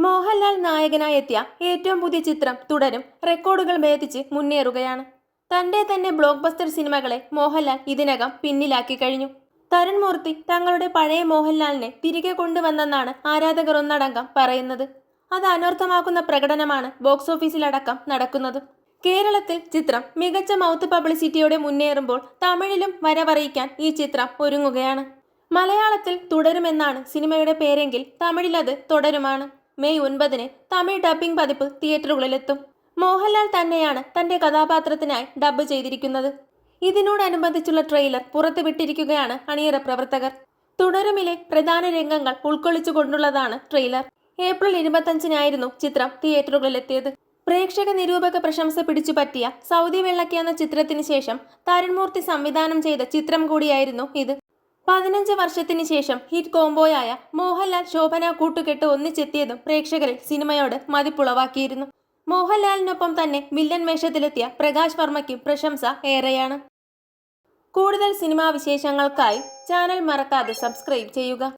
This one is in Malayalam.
മോഹൻലാൽ നായകനായി എത്തിയ ഏറ്റവും പുതിയ ചിത്രം തുടരും റെക്കോർഡുകൾ ഭേദിച്ച് മുന്നേറുകയാണ്. തന്റെ തന്നെ ബ്ലോക്ക് ബസ്റ്റർ സിനിമകളെ മോഹൻലാൽ ഇതിനകം പിന്നിലാക്കി കഴിഞ്ഞു. തരുൺ മൂർത്തി തങ്ങളുടെ പഴയ മോഹൻലാലിനെ തിരികെ കൊണ്ടുവന്നെന്നാണ് ആരാധകർ ഒന്നടങ്കം പറയുന്നത്. അത് അനർത്ഥമാക്കുന്ന പ്രകടനമാണ് ബോക്സ് ഓഫീസിലടക്കം നടക്കുന്നത്. കേരളത്തിൽ ചിത്രം മികച്ച മൗത്ത് പബ്ലിസിറ്റിയോടെ മുന്നേറുമ്പോൾ തമിഴിലും വരവറിയിക്കാൻ ഈ ചിത്രം ഒരുങ്ങുകയാണ്. മലയാളത്തിൽ തുടരുമെന്നാണ് സിനിമയുടെ പേരെങ്കിൽ തമിഴിലത് തുടരുമാണ്. മെയ് 9 തമിഴ് ഡബ്ബിംഗ് പതിപ്പ് തിയേറ്ററുകളിലെത്തും. മോഹൻലാൽ തന്നെയാണ് തന്റെ കഥാപാത്രത്തിനായി ഡബ്ബ് ചെയ്തിരിക്കുന്നത്. ഇതിനോടനുബന്ധിച്ചുള്ള ട്രെയിലർ പുറത്തുവിട്ടിരിക്കുകയാണ് അണിയറ പ്രവർത്തകർ. തുടരുമിലെ പ്രധാന രംഗങ്ങൾ ഉൾക്കൊള്ളിച്ചുകൊണ്ടുള്ളതാണ് ട്രെയിലർ. ഏപ്രിൽ 25 ചിത്രം തിയേറ്ററുകളിലെത്തിയത്. പ്രേക്ഷക നിരൂപക പ്രശംസ പിടിച്ചുപറ്റിയ സൗദി വെള്ളക്ക എന്ന ചിത്രത്തിന് ശേഷം തരുൺ മൂർത്തി സംവിധാനം ചെയ്ത ചിത്രം കൂടിയായിരുന്നു ഇത്. 15 വർഷത്തിന് ശേഷം ഹിറ്റ് കോംബോയായ മോഹൻലാൽ ശോഭന കൂട്ടുകെട്ട് ഒന്നിച്ചെത്തിയതും പ്രേക്ഷകരിൽ സിനിമയോട് മതിപ്പുളവാക്കിയിരുന്നു. മോഹൻലാലിനൊപ്പം തന്നെ വില്ലൻ വേഷത്തിലെത്തിയ പ്രകാശ് വർമ്മയ്ക്കും പ്രശംസ ഏറെയാണ്. കൂടുതൽ സിനിമാ വിശേഷങ്ങൾക്കായി ചാനൽ മറക്കാതെ സബ്സ്ക്രൈബ് ചെയ്യുക.